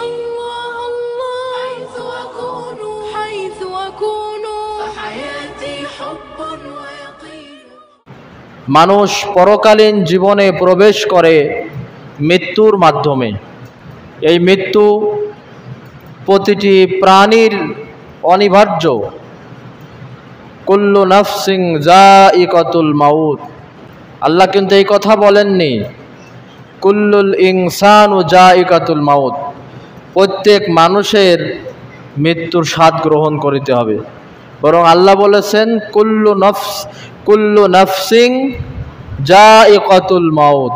الله الله حيث أكون فحياتي حب ويقين। মানুষ পরকালীন জীবনে প্রবেশ করে মৃত্যুর মাধ্যমে। এই মৃত্যু প্রতিটি প্রাণীর অনিবার্য। কুল্লু নাফসিন যায়িকাতুল মাউত। আল্লাহ কিন্তু এই কথা বলেননি কুল্লুল ইনসানু যায়িকাতুল মাউত, প্রত্যেক মানুষের মৃত্যুর স্বাদ গ্রহণ করিতে হবে। বরং আল্লাহ বলেছেন কুল্লু নাফসিন যায়িকাতুল মাউত,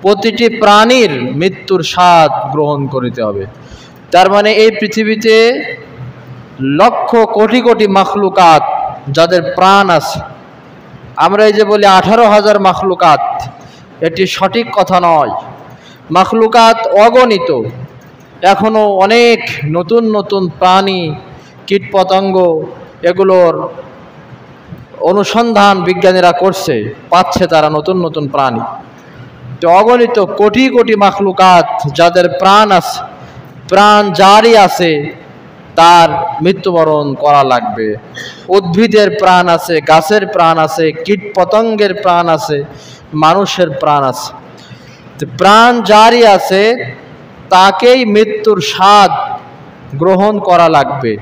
প্রতিটি প্রাণীর মৃত্যুর স্বাদ গ্রহণ করিতে হবে। তার মানে এই পৃথিবীতে লক্ষ কোটি কোটি মাখলুকাত যাদের প্রাণ আছে, আমরা এই যে বলি 18,000 মাখলুকাত, এটি সঠিক কথা নয়। মাখলুকাত অগণিত। এখনও অনেক নতুন নতুন প্রাণী, কীটপতঙ্গ, এগুলোর অনুসন্ধান বিজ্ঞানীরা করছে, পাচ্ছে তারা নতুন নতুন প্রাণী। তো অগণিত কোটি কোটি মাখলুকাত যাদের প্রাণ আছে, প্রাণ যারই আছে তার মৃত্যুবরণ করা লাগবে। উদ্ভিদের প্রাণ আছে, গাছের প্রাণ আছে, কীটপতঙ্গের প্রাণ আছে, মানুষের প্রাণ আছে। প্রাণ যারই আছে তাকেই মৃত্যুর স্বাদ গ্রহণ করা লাগবে।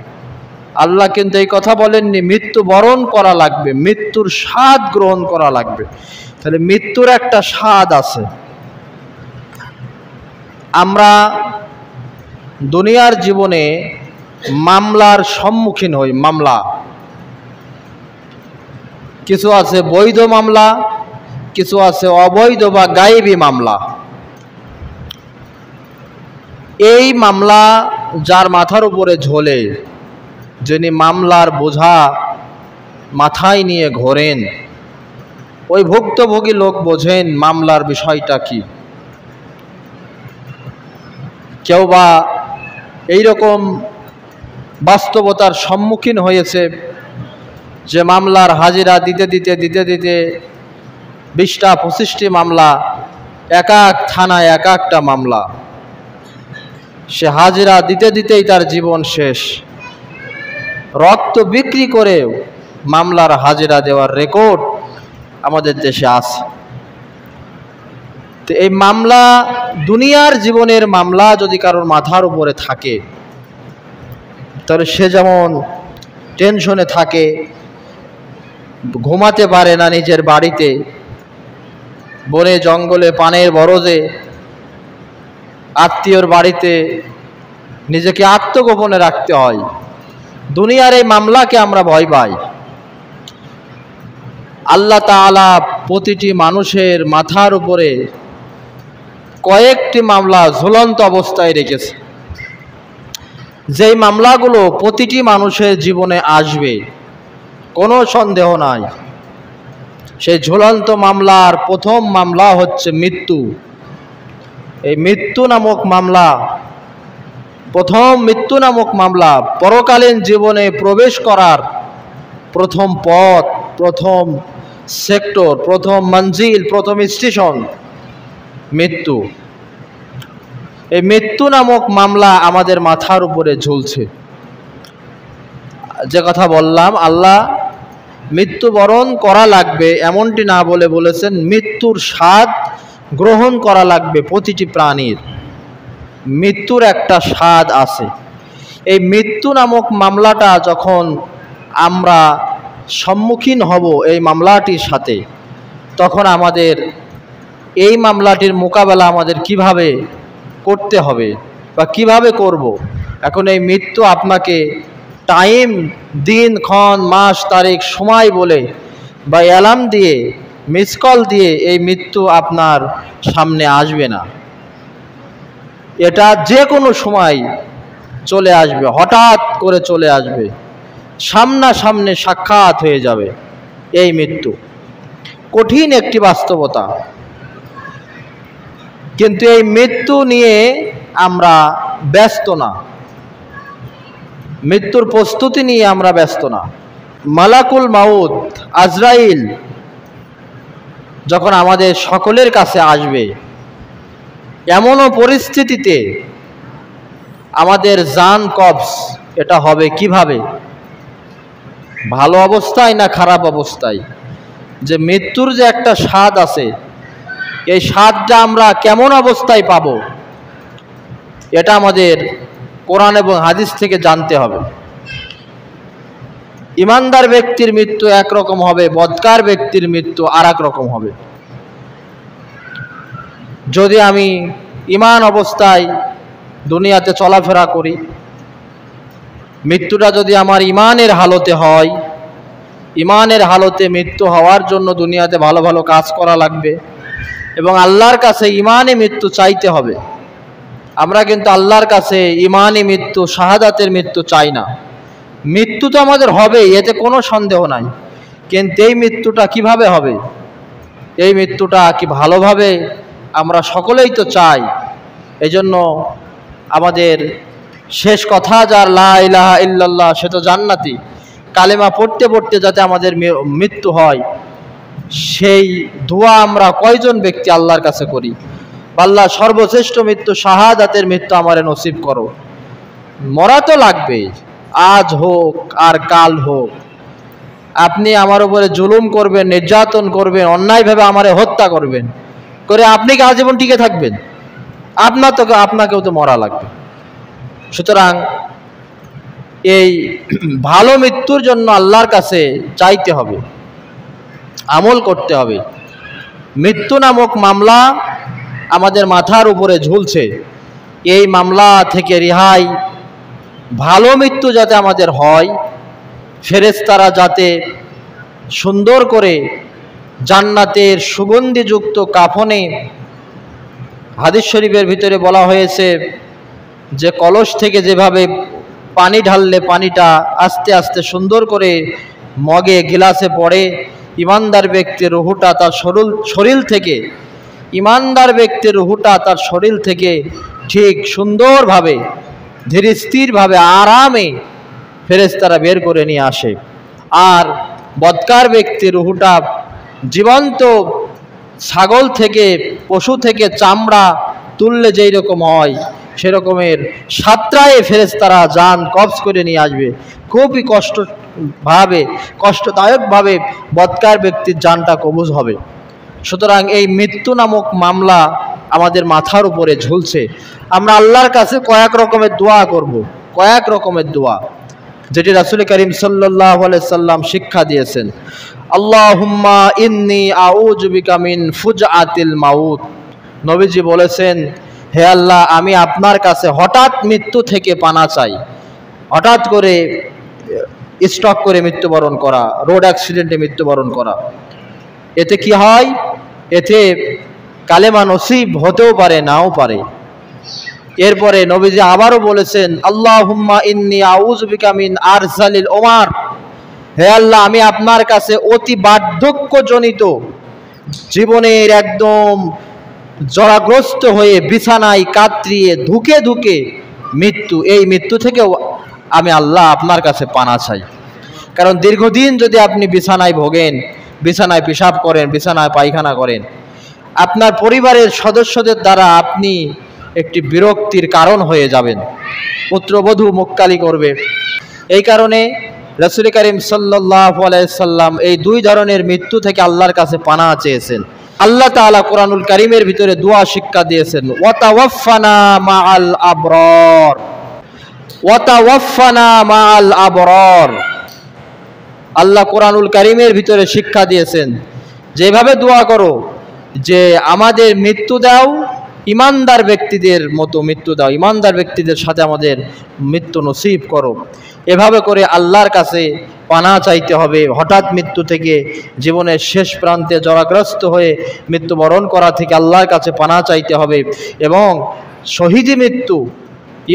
আল্লাহ কিন্তু এই কথা বলেননি মৃত্যুবরণ করা লাগবে, মৃত্যুর স্বাদ গ্রহণ করা লাগবে। তাহলে মৃত্যুর একটা স্বাদ আছে। আমরা দুনিয়ার জীবনে মামলার সম্মুখীন হই। মামলা কিছু আছে বৈধ মামলা, কিছু আছে অবৈধ বা গায়েবী মামলা। এই মামলা যার মাথার উপরে ঝোলে, যিনি মামলার বোঝা মাথায় নিয়ে ঘোরেন, ওই ভুক্তভোগী লোক বোঝেন মামলার বিষয়টা কি। কেউ বা এইরকম বাস্তবতার সম্মুখীন হয়েছে যে মামলার হাজিরা দিতে দিতে 20টা 25টি মামলা, এক এক থানায় এক একটা মামলা, সে হাজিরা দিতে দিতেই তার জীবন শেষ। রক্ত বিক্রি করে মামলার হাজিরা দেওয়ার রেকর্ড আমাদের দেশে আছে। তো এই মামলা, দুনিয়ার জীবনের মামলা যদি কারোর মাথার উপরে থাকে, তাহলে সে যেমন টেনশনে থাকে, ঘুমাতে পারে না নিজের বাড়িতে, বনে জঙ্গলে পানের বরজে আত্মীয়র বাড়িতে নিজেকে আত্মগোপনে রাখতে হয়। দুনিয়ার এই মামলাকে আমরা ভয় পাই। আল্লাহ তাআলা প্রতিটি মানুষের মাথার উপরে কয়েকটি মামলা ঝুলন্ত অবস্থায় রেখেছে, যেই মামলাগুলো প্রতিটি মানুষের জীবনে আসবে, কোনো সন্দেহ নাই। সেই ঝুলন্ত মামলার প্রথম মামলা হচ্ছে মৃত্যু। এই মৃত্যু নামক মামলা, প্রথম মৃত্যু নামক মামলা, পরকালীন জীবনে প্রবেশ করার প্রথম পথ, প্রথম সেক্টর, প্রথম মঞ্জিল, প্রথম স্টেশন মৃত্যু। এই মৃত্যু নামক মামলা আমাদের মাথার উপরে ঝুলছে। যে কথা বললাম, আল্লাহ মৃত্যুবরণ করা লাগবে এমনটি না বলে বলেছেন মৃত্যুর স্বাদ গ্রহণ করা লাগবে। প্রতিটি প্রাণীর মৃত্যুর একটা স্বাদ আছে। এই মৃত্যু নামক মামলাটা যখন আমরা সম্মুখীন হব এই মামলাটির সাথে, তখন আমাদের এই মামলাটির মোকাবেলা আমাদের কিভাবে করতে হবে বা কিভাবে করব। এখন এই মৃত্যু আপনাকে টাইম, দিন, ক্ষণ, মাস, তারিখ, সময় বলে বা অ্যালার্ম দিয়ে, মিস কল দিয়ে এই মৃত্যু আপনার সামনে আসবে না। এটা যে কোনো সময় চলে আসবে, হঠাৎ করে চলে আসবে, সামনাসামনি সাক্ষাৎ হয়ে যাবে এই মৃত্যু। কঠিন একটি বাস্তবতা। কিন্তু এই মৃত্যু নিয়ে আমরা ব্যস্ত না, মৃত্যুর প্রস্তুতি নিয়ে আমরা ব্যস্ত না। মালাকুল মাউত আজরাইল যখন আমাদের সকলের কাছে আসবে, এমনও পরিস্থিতিতে আমাদের জান কবজ এটা হবে কিভাবে, ভালো অবস্থায় না খারাপ অবস্থায়? যে মৃত্যুর যে একটা স্বাদ আছে, এই স্বাদটা আমরা কেমন অবস্থায় পাব, এটা আমাদের কোরআন এবং হাদিস থেকে জানতে হবে। ইমানদার ব্যক্তির মৃত্যু একরকম হবে, বদকার ব্যক্তির মৃত্যু আর এক রকম হবে। যদি আমি ইমান অবস্থায় দুনিয়াতে চলাফেরা করি, মৃত্যুটা যদি আমার ইমানের হালতে হয়, ইমানের হালতে মৃত্যু হওয়ার জন্য দুনিয়াতে ভালো ভালো কাজ করা লাগবে এবং আল্লাহর কাছে ইমানে মৃত্যু চাইতে হবে। আমরা কিন্তু আল্লাহর কাছে ইমানি মৃত্যু, শাহাদাতের মৃত্যু চাই না। মৃত্যু তো আমাদের হবে, এতে কোনো সন্দেহ নাই, কিন্তু এই মৃত্যুটা কিভাবে হবে, এই মৃত্যুটা কি ভালোভাবে, আমরা সকলেই তো চাই। এজন্য আমাদের শেষ কথা যার লা ইলাহা ইল্লাল্লাহ, সে তো জান্নাতি, কালেমা পড়তে পড়তে যাতে আমাদের মৃত্যু হয়, সেই দোয়া আমরা কয়জন ব্যক্তি আল্লাহর কাছে করি? আল্লাহ সর্বশ্রেষ্ঠ মৃত্যু শাহাদাতের মৃত্যু আমারে নসিব করো। মরা তো লাগবে, আজ হোক আর কাল হোক। আপনি আমার উপরে জুলুম করবেন, নির্যাতন করবেন, অন্যায়ভাবে আমারে হত্যা করবেন, করে আপনি কি আজীবন টিকে থাকবেন? আপনাকেও তো মরা লাগবে। সুতরাং এই ভালো মৃত্যুর জন্য আল্লাহর কাছে চাইতে হবে, আমল করতে হবে। মৃত্যু নামক মামলা আমাদের মাথার উপরে ঝুলছে, এই মামলা থেকে রেহাই, ভালো মৃত্যু যাতে আমাদের হয়, ফেরেশতারা যাতে সুন্দর করে জান্নাতের সুগন্ধিযুক্ত কাফনে, হাদিস শরীফের ভিতরে বলা হয়েছে যে কলস থেকে যেভাবে পানি ঢাললে পানিটা আস্তে আস্তে সুন্দর করে মগে গিলাসে পড়ে, ইমানদার ব্যক্তির রুহুটা তার শরীর থেকে, ইমানদার ব্যক্তির রুহুটা তার শরীর থেকে ঠিক সুন্দরভাবে ধীর স্থিরভাবে আরামে ফেরেশতারা বের করে নিয়ে আসে। আর বদকার ব্যক্তির রুহুটা জীবন্ত ছাগল থেকে, পশু থেকে চামড়া তুললে যেই রকম হয়, সেরকমের সাতটায় ফেরেশতারা জান কবজ করে নিয়ে আসবে। খুবই কষ্টদায়কভাবে বদকার ব্যক্তির জানটা কবজ হবে। সুতরাং এই মৃত্যু নামক মামলা আমাদের মাথার উপরে ঝুলছে। আমরা আল্লাহর কাছে কয়েক রকমের দোয়া করব, কয়েক রকমের দোয়া, যেটি রাসূল করিম সাল্লাল্লাহু আলাইহি সাল্লাম শিক্ষা দিয়েছেন। আল্লাহুম্মা ইন্নী আউযু বিকা মিন ফুজআতিল মাউত। নবীজি বলেছেন, হে আল্লাহ, আমি আপনার কাছে হঠাৎ মৃত্যু থেকে পানা চাই। হঠাৎ করে স্ট্রোক করে মৃত্যুবরণ করা, রোড অ্যাক্সিডেন্টে মৃত্যুবরণ করা, এতে কি হয়? এতে কালেমা নসিব হতেও পারে, নাও পারে। এরপরে নবীজি আবারও বলেছেন, আল্লাহুম্মা ইন্নী আউযু বিকা মিন আরসালিল উমার। হে আল্লাহ, আমি আপনার কাছে অতি বার্ধক্যজনিত জীবনের একদম জরাগ্রস্ত হয়ে বিছানায় কাতরিয়ে ধুকে ধুকে মৃত্যু, এই মৃত্যু থেকেও আমি আল্লাহ আপনার কাছে পানা চাই। কারণ দীর্ঘদিন যদি আপনি বিছানায় ভোগেন, বিছানায় পেশাব করেন, বিছানায় পায়খানা করেন, আপনার পরিবারের সদস্যদের দ্বারা আপনি একটি বিরক্তির কারণ হয়ে যাবেন, পুত্রবধূ মুক্কালি করবে। এই কারণে রাসূল করিম সাল্লাল্লাহু আলাইহি সাল্লাম এই দুই ধরনের মৃত্যু থেকে আল্লাহর কাছে পানা চেয়েছেন। আল্লাহ তাআলা কোরআনুল কারীমের ভিতরে দোয়া শিক্ষা দিয়েছেন, ওয়া তাওয়াফফানা মাআল আবরার, ওয়া তাওয়াফফানা মাআল আবরার। আল্লাহ কোরআনুল কারীমের ভিতরে শিক্ষা দিয়েছেন, যেভাবে দোয়া করো যে আমাদের মৃত্যু দাও ইমানদার ব্যক্তিদের মতো মৃত্যু দাও, ইমানদার ব্যক্তিদের সাথে আমাদের মৃত্যু নসিব করো। এভাবে করে আল্লাহর কাছে পানা চাইতে হবে। হঠাৎ মৃত্যু থেকে, জীবনের শেষ প্রান্তে জরাগ্রস্ত হয়ে মৃত্যুবরণ করা থেকে আল্লাহর কাছে পানা চাইতে হবে। এবং শহীদি মৃত্যু,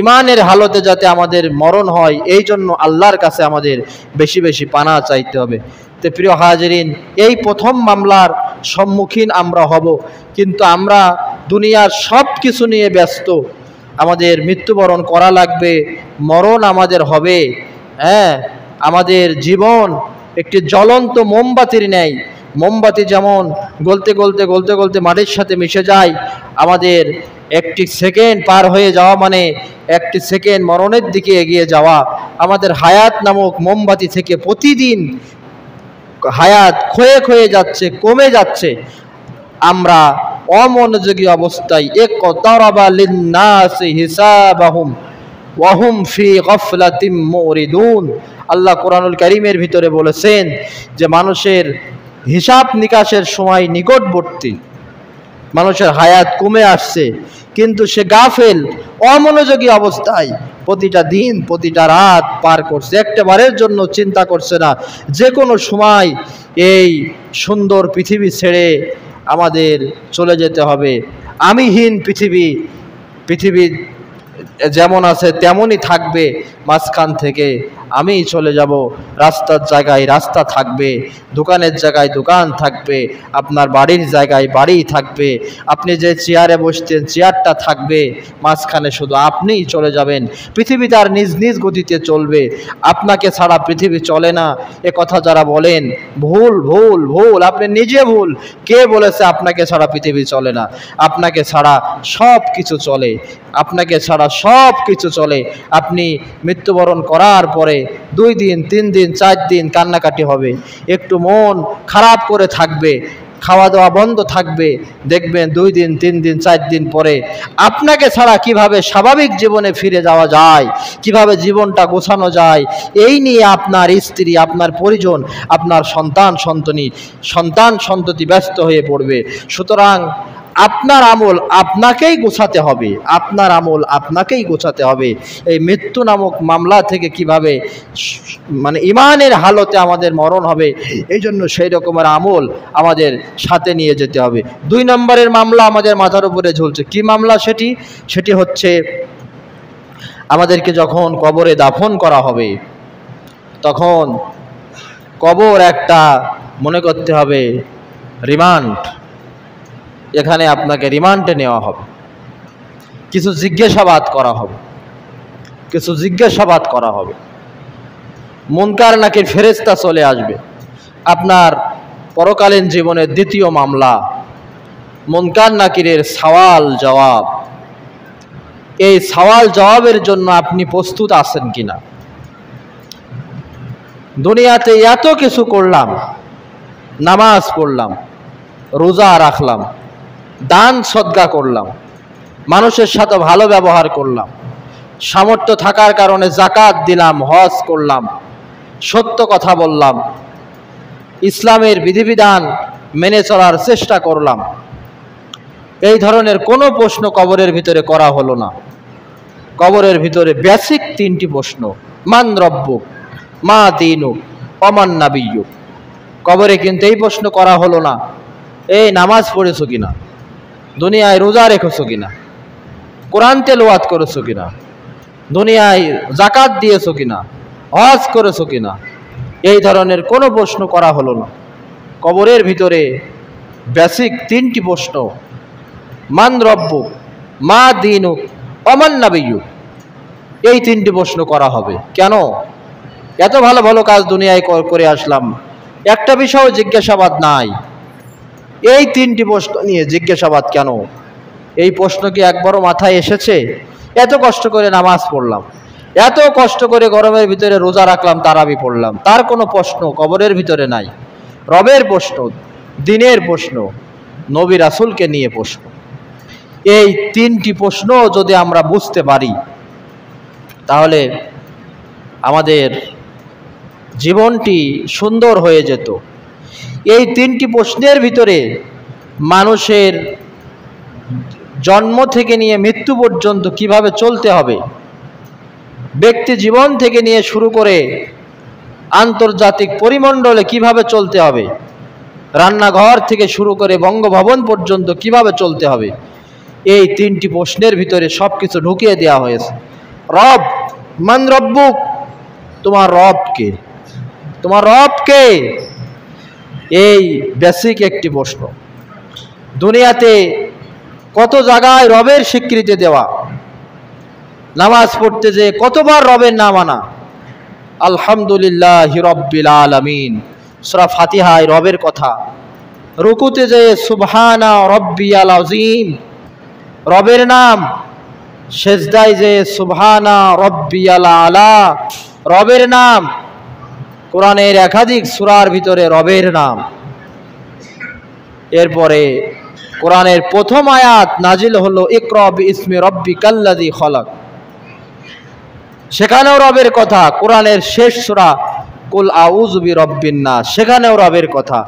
ইমানের হালতে যাতে আমাদের মরণ হয়, এই জন্য আল্লাহর কাছে আমাদের বেশি বেশি পানা চাইতে হবে। তো প্রিয় হাজিরিন, এই প্রথম মামলার সম্মুখীন আমরা হব, কিন্তু আমরা দুনিয়ার সব কিছু নিয়ে ব্যস্ত। আমাদের মৃত্যুবরণ করা লাগবে, মরণ আমাদের হবে। হ্যাঁ, আমাদের জীবন একটি জ্বলন্ত মোমবাতির ন্যায়। মোমবাতি যেমন গলতে গলতে গলতে গলতে মাটির সাথে মিশে যায়, আমাদের একটি সেকেন্ড পার হয়ে যাওয়া মানে একটি সেকেন্ড মরণের দিকে এগিয়ে যাওয়া। আমাদের হায়াত নামক মোমবাতি থেকে প্রতিদিন হায়াত ক্ষয়ে ক্ষয়ে যাচ্ছে, কমে যাচ্ছে। আমরা অমনোযোগী অবস্থায় ইকতারাবা লিন-নাসি হিসাবাহুম ওয়া হুম ফি গাফলাতিম মুরিদুন। আল্লাহ কোরআনুল কারীমের ভিতরে বলেছেন যে মানুষের হিসাব নিকাশের সময় নিকটবর্তী, মানুষের হায়াত কমে আসছে, কিন্তু সে গাফেল, অমনোযোগী অবস্থায় প্রতিটা দিন প্রতিটা রাত পার করছে, একটাবারের জন্য চিন্তা করছে না যে কোনো সময় এই সুন্দর পৃথিবী ছেড়ে আমাদের চলে যেতে হবে। আমিহীন পৃথিবী, পৃথিবী যেমন আছে তেমনই থাকবে, মাঝখান থেকে আমি চলে যাব। রাস্তার জায়গায় রাস্তা থাকবে, দোকানের জায়গায় দোকান থাকবে, আপনার বাড়ির জায়গায় বাড়ি থাকবে, আপনি যে চেয়ারে বসতেন চেয়ারটা থাকবে, মাঝখানে শুধু আপনিই চলে যাবেন। পৃথিবী তার নিজ নিজ গতিতে চলবে, আপনাকে ছাড়া পৃথিবী চলে না। এ কথা যারা বলেন ভুল ভুল ভুল, আপনি নিজে ভুল। কে বলেছে আপনাকে ছাড়া পৃথিবী চলে না? আপনাকে ছাড়া সব কিছু চলে, আপনাকে ছাড়া সব কিছু চলে। আপনি মৃত্যুবরণ করার পরে 2 দিন 3 দিন 4 দিন কান্নাকাটি হবে, একটু মন খারাপ করে থাকবে, খাওয়া দাওয়া বন্ধ থাকবে। দেখবেন 2 দিন 3 দিন 4 দিন পরে আপনাকে ছাড়া কিভাবে স্বাভাবিক জীবনে ফিরে যাওয়া যায়, কিভাবে জীবনটা গোছানো যায়, এই নিয়ে আপনার স্ত্রী, আপনার পরিজন, আপনার সন্তান সন্ততি ব্যস্ত হয়ে পড়বে। সুতরাং আপনার আমল আপনাকেই গোছাতে হবে, আপনার আমল আপনাকেই গোছাতে হবে। এই মৃত্যু নামক মামলা থেকে কিভাবে মানে ইমানের হালতে আমাদের মরণ হবে, এই জন্য সেই রকমের আমল আমাদের সাথে নিয়ে যেতে হবে। 2 নম্বরের মামলা আমাদের মাথার উপরে ঝুলছে। কি মামলা সেটি? সেটি হচ্ছে আমাদেরকে যখন কবরে দাফন করা হবে, তখন কবর একটা মনে করতে হবে রিমান্ড। এখানে আপনাকে রিমান্ডে নেওয়া হবে, কিছু জিজ্ঞাসাবাদ করা হবে, কিছু জিজ্ঞাসাবাদ করা হবে। মুনকার নাকির ফেরেশতা চলে আসবে। আপনার পরকালীন জীবনের দ্বিতীয় মামলা মুনকার নাকিরের সওয়াল জবাব। এই সওয়াল জবাবের জন্য আপনি প্রস্তুত আছেন কিনা? দুনিয়াতে এত কিছু করলাম, নামাজ পড়লাম, রোজা রাখলাম, দান সদকা করলাম, মানুষের সাথে ভালো ব্যবহার করলাম, সামর্থ্য থাকার কারণে যাকাত দিলাম, হজ করলাম, সত্য কথা বললাম, ইসলামের বিধিবিধান মেনে চলার চেষ্টা করলাম। এই ধরনের কোনো প্রশ্ন কবরের ভিতরে করা হলো না। কবরের ভিতরে বেসিক 3টি প্রশ্ন, মান রব্বুক, মা দীনুক, ওমান নাবিয়্যুক। কবরে কিন্তু এই প্রশ্ন করা হলো না, এই নামাজ পড়েছো কিনা, দুনিয়ায় রোজা রেখেছো কিনা, কোরআন তেলাওয়াত করেছো কিনা, দুনিয়ায় যাকাত দিয়েছো কিনা, হজ করেছো কিনা। এই ধরনের কোনো প্রশ্ন করা হলো না। কবরের ভিতরে বেসিক 3টি প্রশ্ন, মান রব্বুক, মা দীনুক, ওমান নাবিয়্যুক। এই 3টি প্রশ্ন করা হবে। কেন? এত ভালো ভালো কাজ দুনিয়ায় করে আসলাম, একটা বিষয় জিজ্ঞাসাবাদ নাই। এই 3টি প্রশ্ন নিয়ে জিজ্ঞাসাবাদ কেন? এই প্রশ্ন কি একবারও মাথায় এসেছে? এত কষ্ট করে নামাজ পড়লাম, এত কষ্ট করে গরমের ভিতরে রোজা রাখলাম, তারাবি পড়লাম, তার কোনো প্রশ্ন কবরের ভিতরে নাই। রবের প্রশ্ন, দ্বীনের প্রশ্ন, নবী রাসূলকে নিয়ে প্রশ্ন। এই 3টি প্রশ্ন যদি আমরা বুঝতে পারি, তাহলে আমাদের জীবনটি সুন্দর হয়ে যেত। এই 3টি প্রশ্নের ভিতরে মানুষের জন্ম থেকে নিয়ে মৃত্যু পর্যন্ত কিভাবে চলতে হবে, ব্যক্তি জীবন থেকে নিয়ে শুরু করে আন্তর্জাতিক পরিমণ্ডলে কিভাবে চলতে হবে, রান্নাঘর থেকে শুরু করে বঙ্গভবন পর্যন্ত কিভাবে চলতে হবে, এই 3টি প্রশ্নের ভিতরে সব কিছু ঢুকিয়ে দেওয়া হয়েছে। রব, মান রব্বুক, তোমার রব কে, তোমার রব কে? এই বেসিক একটি প্রশ্ন। দুনিয়াতে কত জায়গায় রবের স্বীকৃতি দেওয়া, নামাজ পড়তে যে কতবার রবের নাম আনা, আলহামদুলিল্লাহি রাব্বিল আলামিন, সূরা ফাতিহায় রবের কথা, রুকুতে যে সুবহানা রাব্বিয়াল আযীম, রবের নাম, সেজদায় যে সুবহানা রব্বিয়াল আলা, রবের নাম। কোরআনের একাধিক সূরার ভিতরে রবের নাম। এরপরে কোরআনের প্রথম আয়াত নাজিল হলো ইকরা বিইসমি রব্বিকাল্লাযী খলাক, সেখানেও রবের কথা। কোরআনের শেষ সূরা কুল আউযু বিরব্বিন নাস, সেখানেও রবের কথা।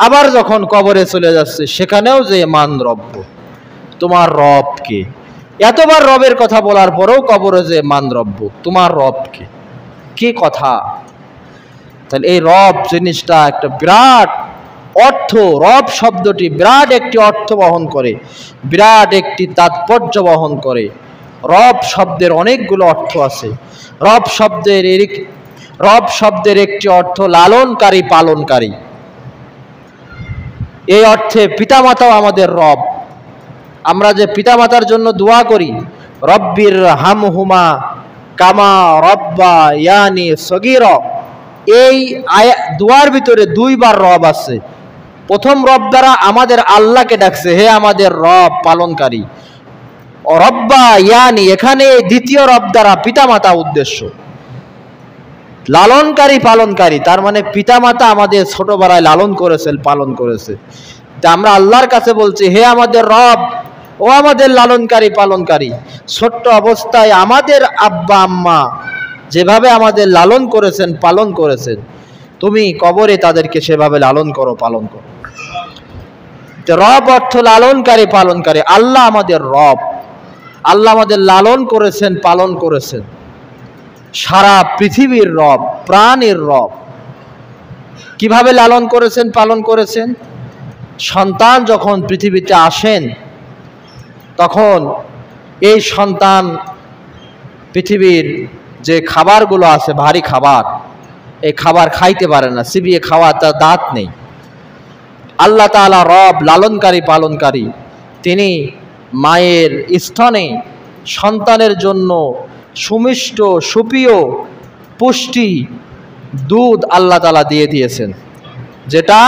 আবার যখন কবরে চলে যাচ্ছে সেখানেও যে মান রব্ব, তোমার রব কে। এতবার রবের কথা বলার পরেও কবরে যে মান রব্ব, তোমার রব কে, কি কথা। তাহলে এই রব জিনিসটা একটা বিরাট অর্থ, রব শব্দটি বিরাট একটি অর্থ বহন করে, বিরাট একটি তাৎপর্য বহন করে। রব শব্দের অনেকগুলো অর্থ আছে। রব শব্দের একটি অর্থ লালনকারী, পালনকারী। এই অর্থে পিতামাতাও আমাদের রব। আমরা যে পিতামাতার জন্য দোয়া করি, রব্বির হামহুমা কামা রব্বা ইয়ানি সগীরা, এই দোয়ার ভিতরে দুইবার রব আছে। প্রথম রব দ্বারা আমাদের আল্লাহকে ডাকছে, হে আমাদের রব পালনকারী। রব্বা ইয়ানি, এখানে দ্বিতীয় রব দ্বারা পিতামাতা উদ্দেশ্য, লালনকারী পালনকারী। তার মানে পিতামাতা আমাদের ছোটবেলায় লালন করেছে, পালন করেছে। তা আমরা আল্লাহর কাছে বলছি, হে আমাদের রব, ও আমাদের লালনকারী পালনকারী, ছোট্ট অবস্থায় আমাদের আব্বা আম্মা যেভাবে আমাদের লালন করেছেন, পালন করেছেন, তুমি কবরে তাদেরকে সেভাবে লালন করো, পালন করো। রব অর্থ লালনকারী, পালনকারী। আল্লাহ আমাদের রব, আল্লাহ আমাদের লালন করেছেন, পালন করেছেন। সারা পৃথিবীর রব, প্রাণীর রব। কিভাবে লালন করেছেন, পালন করেছেন? সন্তান যখন পৃথিবীতে আসেন, তখন এই সন্তান পৃথিবীর যে খাবারগুলো আছে, ভারী খাবার, এই খাবার খাইতে পারে না, চিবিয়ে খাওয়া, তার দাঁত নেই। আল্লাহ তাআলা রব, লালনকারী, পালনকারী। তিনি মায়ের স্তনে সন্তানের জন্য সুমিষ্ট, সুপ্রিয়, পুষ্টি দুধ আল্লাহ তাআলা দিয়ে দিয়েছেন, যেটা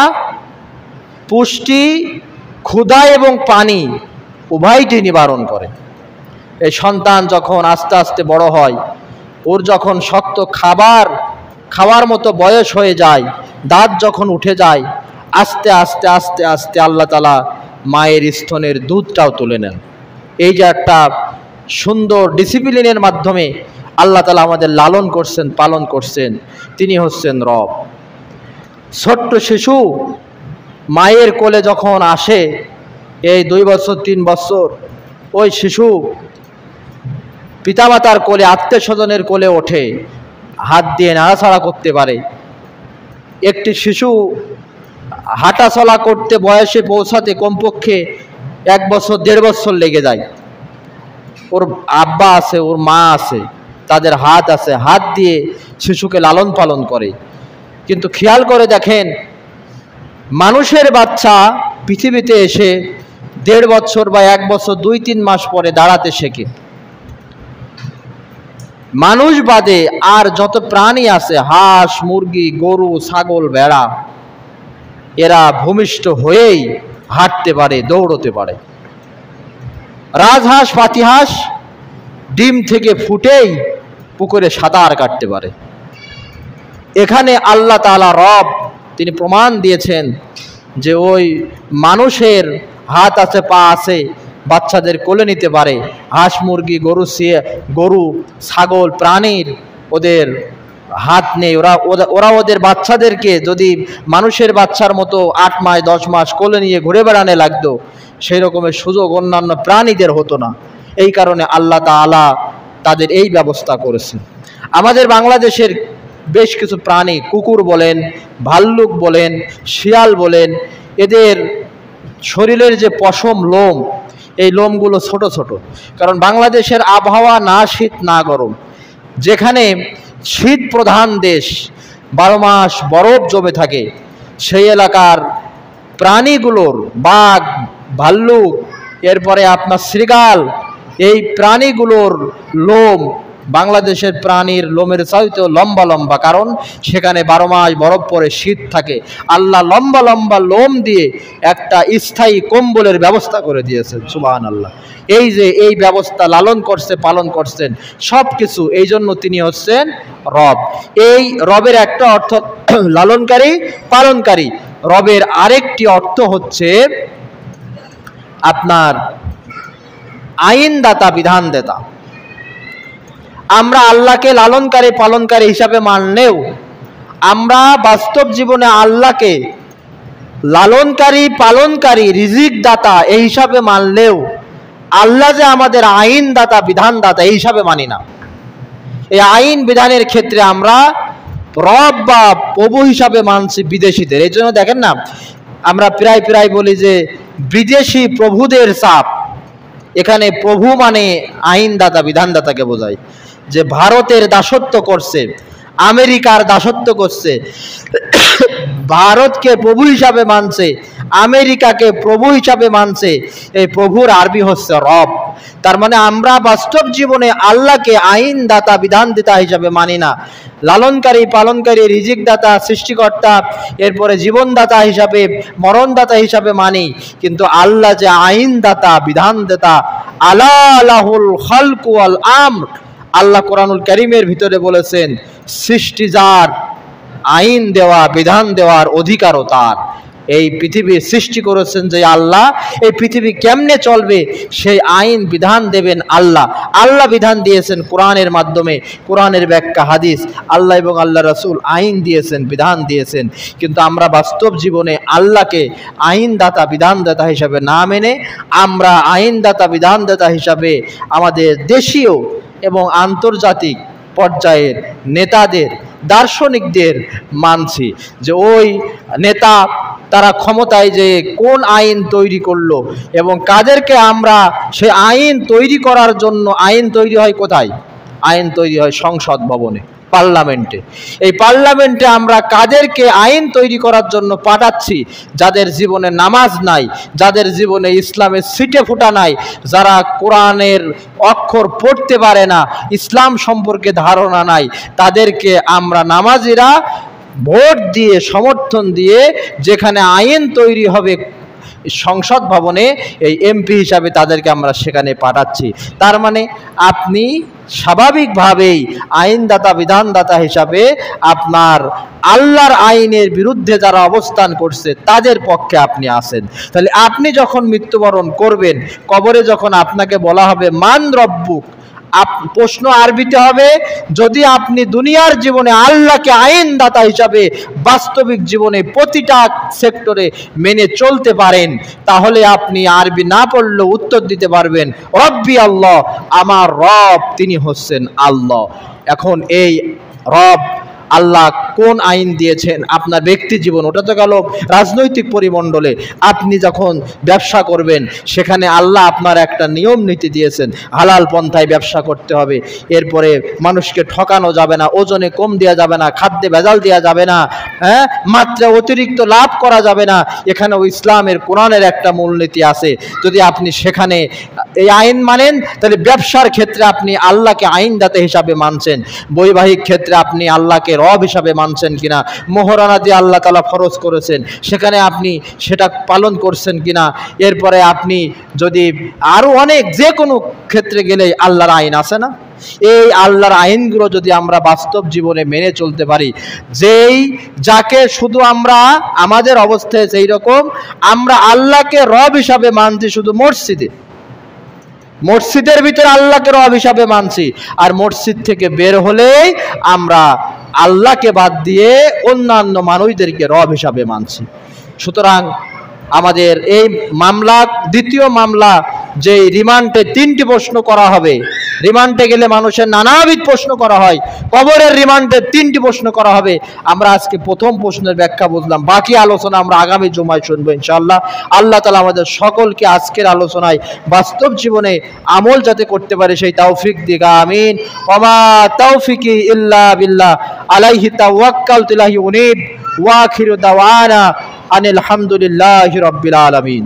পুষ্টি, ক্ষুধা এবং পানি উভয়টি নিবারণ করে। এই সন্তান যখন আস্তে আস্তে বড় হয়, ওর যখন শক্ত খাওয়ার মতো বয়স হয়ে যায়, দাঁত যখন উঠে যায়, আস্তে আস্তে আস্তে আস্তে আল্লাহ তাআলা মায়ের স্তনের দুধটাও তুলে নেন। এই যে একটা সুন্দর ডিসিপ্লিনের মাধ্যমে আল্লাহ তাআলা আমাদের লালন করছেন, পালন করছেন, তিনি হচ্ছেন রব। ছোট্ট শিশু মায়ের কোলে যখন আসে, এই 2 বছর 3 বছর, ওই শিশু পিতামাতার কোলে, আত্মীয় স্বজনের কোলে ওঠে, হাত দিয়ে নাড়াচাড়া করতে পারে। একটি শিশু হাঁটাচলা করতে বয়সে পৌঁছাতে কমপক্ষে 1 বছর 1.5 বছর লেগে যায়। ওর আব্বা আছে, ওর মা আছে, তাদের হাত আছে, হাত দিয়ে শিশুকে লালন পালন করে। কিন্তু খেয়াল করে দেখেন, মানুষের বাচ্চা পৃথিবীতে এসে 1.5 বছর বা 1 বছর 2-3 মাস পরে দাঁড়াতে শেখে। মানুষ বাদে আর যত প্রাণী আছে, হাঁস, মুরগি, গরু, ছাগল, ভেড়া, এরা ভূমিষ্ঠ হয়েই হাঁটতে পারে, দৌড়তে পারে। রাজহাঁস, পাতিহাঁস ডিম থেকে ফুটেই পুকুরে সাঁতার কাটতে পারে। এখানে আল্লাহ তাআলা রব, তিনি প্রমাণ দিয়েছেন যে ওই মানুষের হাত আছে, পা আছে, বাচ্চাদের কোলে নিতে পারে। হাঁস, মুরগি, গরু, ছাগল প্রাণীর ওদের হাত নেই, ওরা ওদের বাচ্চাদেরকে যদি মানুষের বাচ্চার মতো 8 মাস 10 মাস কোলে নিয়ে ঘুরে বেড়ানো লাগতো, সেই রকমের সুযোগ অন্যান্য প্রাণীদের হতো না। এই কারণে আল্লাহ তাআলা তাদের এই ব্যবস্থা করেছেন। আমাদের বাংলাদেশের বেশ কিছু প্রাণী, কুকুর বলেন, ভাল্লুক বলেন, শিয়াল বলেন, এদের শরীরের যে পশম, লোম, এই লোমগুলো ছোট ছোট। কারণ বাংলাদেশের আবহাওয়া না শীত না গরম, যেখানে শীত প্রধান দেশ, 12 মাস বরফ জমে থাকে, সেই এলাকার প্রাণীগুলোর, বাঘ, ভাল্লুক, এরপরে আপনার শৃগাল, এই প্রাণীগুলোর লোম বাংলাদেশের প্রাণীর লোমের চাইতেও লম্বা লম্বা, কারণ সেখানে 12 মাস বরফ পড়ে, শীত থাকে। আল্লাহ লম্বা লম্বা লোম দিয়ে একটা স্থায়ী কম্বলের ব্যবস্থা করে দিয়েছেন। সুবহানাল্লাহ। এই যে এই ব্যবস্থা লালন করছে, পালন করছেন সব কিছু, এই জন্য তিনি হচ্ছেন রব। এই রবের একটা অর্থ লালনকারী, পালনকারী। রবের আরেকটি অর্থ হচ্ছে আপনার আইনদাতা, বিধানদাতা। আমরা আল্লাহকে লালনকারী, পালনকারী হিসাবে মানলেও, আমরা বাস্তব জীবনে আল্লাহকে লালনকারী, পালনকারী, রিজিক দাতা এই হিসাবে মানলেও আল্লাহ যে আমাদের আইনদাতা, বিধানদাতা এই হিসাবে মানি না। এই আইন বিধানের ক্ষেত্রে আমরা রব বা প্রভু হিসাবে মানছি বিদেশিদের। এই জন্য দেখেন না, আমরা প্রায় প্রায় বলি যে বিদেশি প্রভুদের চাপ। এখানে প্রভু মানে আইনদাতা, বিধানদাতাকে বোঝায়। যে ভারতের দাসত্ব করছে, আমেরিকার দাসত্ব করছে, ভারতকে প্রভু হিসাবে মানছে, আমেরিকাকে প্রভু হিসাবে মানছে, এই প্রভুর আরবি হচ্ছে রব। তার মানে আমরা বাস্তব জীবনে আল্লাহকে আইনদাতা, বিধানদাতা হিসাবে মানি না। লালনকারী, পালনকারী, রিজিকদাতা, সৃষ্টিকর্তা, এরপরে জীবনদাতা হিসাবে, মরণদাতা হিসাবে মানি। কিন্তু আল্লাহ যে আইনদাতা, বিধানদাতা, আলা লাহুল খালকু ওয়াল আমর, আল্লাহ কোরআনুল কারীমের ভিতরে বলেছেন সৃষ্টি যার, আইন দেওয়া, বিধান দেওয়ার অধিকারও তার। এই পৃথিবীর সৃষ্টি করেছেন যে আল্লাহ, এই পৃথিবী কেমনে চলবে সেই আইন বিধান দেবেন আল্লাহ। আল্লাহ বিধান দিয়েছেন কোরআনের মাধ্যমে, কোরআনের ব্যাখ্যা, হাদিস, আল্লাহ এবং আল্লাহ রাসূল আইন দিয়েছেন, বিধান দিয়েছেন। কিন্তু আমরা বাস্তব জীবনে আল্লাহকে আইনদাতা, বিধানদাতা হিসাবে না মেনে আমরা আইনদাতা, বিধানদাতা হিসাবে আমাদের দেশীয় এবং আন্তর্জাতিক পর্যায়ের নেতাদের, দার্শনিকদের মানছি। যে ওই নেতা তারা ক্ষমতায় যে কোন আইন তৈরি করলো এবং কাদেরকে আমরা সে আইন তৈরি করার জন্য, আইন তৈরি হয় কোথায়? আইন তৈরি হয় সংসদ ভবনে, পার্লামেন্টে। এই পার্লামেন্টে আমরা কাদেরকে আইন তৈরি করার জন্য পাঠাচ্ছি? যাদের জীবনে নামাজ নাই, যাদের জীবনে ইসলামের ছিটে ফুটা নাই, যারা কোরআনের অক্ষর পড়তে পারে না, ইসলাম সম্পর্কে ধারণা নাই, তাদেরকে আমরা নামাজিরা ভোট দিয়ে, সমর্থন দিয়ে যেখানে আইন তৈরি হবে সংসদ ভবনে, এই এমপি হিসাবে তাদেরকে আমরা সেখানে পাঠাচ্ছি। তার মানে আপনি স্বাভাবিকভাবেই আইনদাতা, বিধানদাতা হিসাবে আপনার আল্লাহর আইনের বিরুদ্ধে যারা অবস্থান করছে তাদের পক্ষে আপনি আছেন। তাহলে আপনি যখন মৃত্যুবরণ করবেন, কবরে যখন আপনাকে বলা হবে মান রব্বুক, প্রশ্ন আরবিতে হবে। যদি আপনি দুনিয়ার জীবনে আল্লাহকে আইনদাতা হিসাবে বাস্তবিক জীবনে প্রতিটা সেক্টরে মেনে চলতে পারেন, তাহলে আপনি আরবি না পড়লেও উত্তর দিতে পারবেন রব্বি আল্লাহ, আমার রব তিনি হচ্ছেন আল্লাহ। এখন এই রব আল্লাহ কোন আইন দিয়েছেন আপনার ব্যক্তি জীবন, ওটা তো গেল রাজনৈতিক পরিমণ্ডলে। আপনি যখন ব্যবসা করবেন সেখানে আল্লাহ আপনার একটা নিয়ম নীতি দিয়েছেন, হালাল পন্থায় ব্যবসা করতে হবে, এরপরে মানুষকে ঠকানো যাবে না, ওজনে কম দেওয়া যাবে না, খাদ্যে ভেজাল দেওয়া যাবে না, হ্যাঁ, মাত্রা অতিরিক্ত লাভ করা যাবে না। এখানেও ইসলামের কোরআনের একটা মূলনীতি আছে। যদি আপনি সেখানে এই আইন মানেন তাহলে ব্যবসার ক্ষেত্রে আপনি আল্লাহকে আইনদাতা হিসাবে মানছেন, বৈবাহিক ক্ষেত্রে আপনি আল্লাহকে রব হিসাবে মানছেন কিনা, মোহরানা দিয়ে আল্লাহ তাআলা ফরজ করেছেন সেখানে আপনি সেটা পালন করছেন কিনা, এরপরে আপনি যদি আরো অনেক যে কোনো ক্ষেত্রে গেলে আল্লাহর আইন আছে না, এই আল্লাহর আইনগুলো যদি আমরা বাস্তব জীবনে মেনে চলতে পারি, যেই যাকে শুধু আমরা আমাদের অবস্থায় সেই রকম আমরা আল্লাহকে রব হিসাবে মানছি শুধু মসজিদে, মসজিদের ভিতরে আল্লাহকে রব হিসাবে মানছি, আর মসজিদ থেকে বের হলেই আমরা আল্লাহকে বাদ দিয়ে অন্যান্য মানুষদেরকে রব হিসাবে মানছি। সুতরাং আমাদের এই মামলা, দ্বিতীয় মামলা, যে রিমান্ডে 3টি প্রশ্ন করা হবে, রিমান্ডে গেলে মানুষের নানাবিধ প্রশ্ন করা হয়, কবরের রিমান্ডে 3টি প্রশ্ন করা হবে। আমরা আজকে প্রথম প্রশ্নের ব্যাখ্যা বুঝলাম, বাকি আলোচনা আমরা আগামী জুমায় শুনবো ইনশাআল্লাহ। আল্লাহ তাআলা আমাদের সকলকে আজকের আলোচনায় বাস্তব জীবনে আমল যাতে করতে পারে সেই তৌফিক দিক, আমিন। ওমা তৌফিকি ইল্লা বিল্লাহ, আলাইহি তাওয়াক্কালতু ইলাইহি উনীব, ওয়া আখিরু দাওয়ানা আনিল হামদুলিল্লাহি রাব্বিল আলামিন।